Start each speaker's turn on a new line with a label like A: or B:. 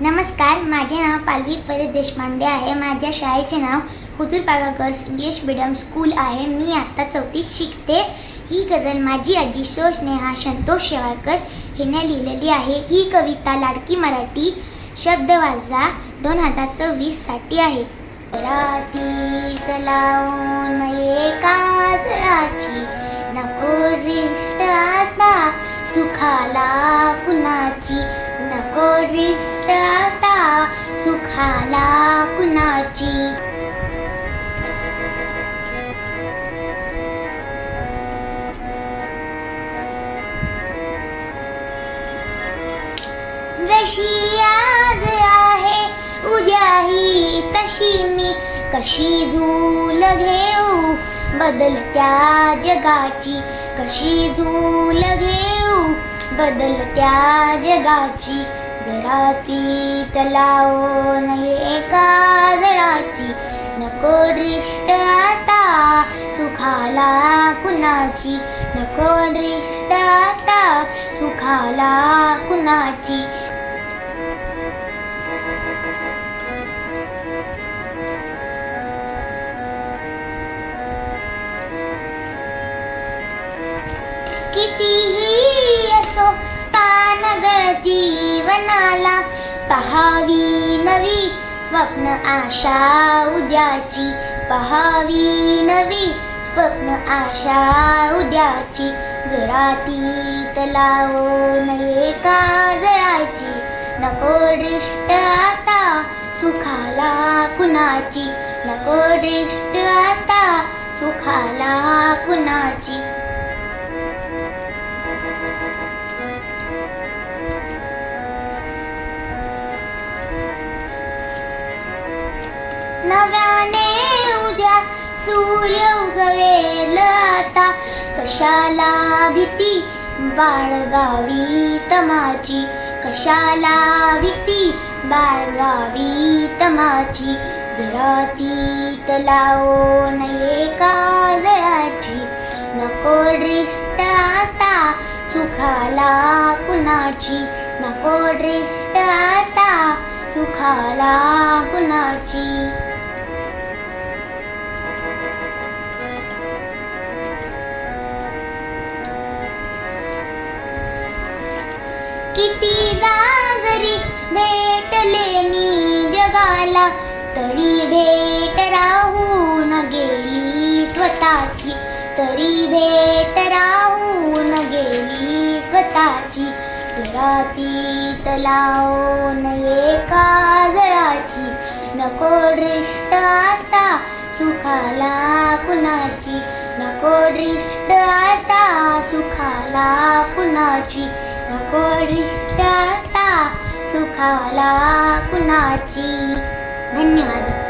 A: नमस्कार, माझे नाव पालवी परत देशपांडे आहे. माझ्या शाळेचे नाव हुजूर पागा गर्ल्स इंग्लिश मीडियम स्कूल आहे. मी आता 4थीत शिकते. ही गझल माझी आजी सौ स्नेहा संतोष शेवाळकर हिने लिहिलेली आहे. ही कविता लाडकी मराठी शब्दवाजा 2026 साठी आहे. रातीत लावून काजळाची नको रिष्ट आता सुखाला कुणाची, नको रिष्ट आता सुखाला कुणाची. जशी आज आहे उद्याही तशी मी कशी झूल घेऊ बदलत्या जगाची, कशी झूल घेऊ बदलत्या जगाची. घरातीत लावून काजळाची नको रिष्ट आता सुखाला कुणाची, नको रिष्ट आता सुखाला कुणाची. कितीही असो तान जीवनाला पहावी नवी स्वप्न आशा उद्याची, पहावी नवी स्वप्न आशा उद्याची. जरातीत लावून काजळाची नको रिष्ट आता सुखाला कुणाची, नको रिष्ट आता सुखाला कुणाची. नव्याने उद्या सूर्य उगवेल आता कशाला भीती बाळगावी तमाची, कशाला भीती बाळगावी तमाची. घरातीत लावून काजळाची नको रिष्ट आता सुखाला कुणाची, नको रिष्ट आता सुखाला कुणाची. कितीदा जरी भेटले मी जगाला तरी भेट राहून गेली स्वतःची, तरी भेट राहून गेली स्वतःची. घरातीत लावून काजळाची नको रिष्ट आता सुखाला कुणाची, नको रिष्ट आता सुखाला कुणाची, नको रिष्ट आता सुखाला कुणाची. धन्यवाद.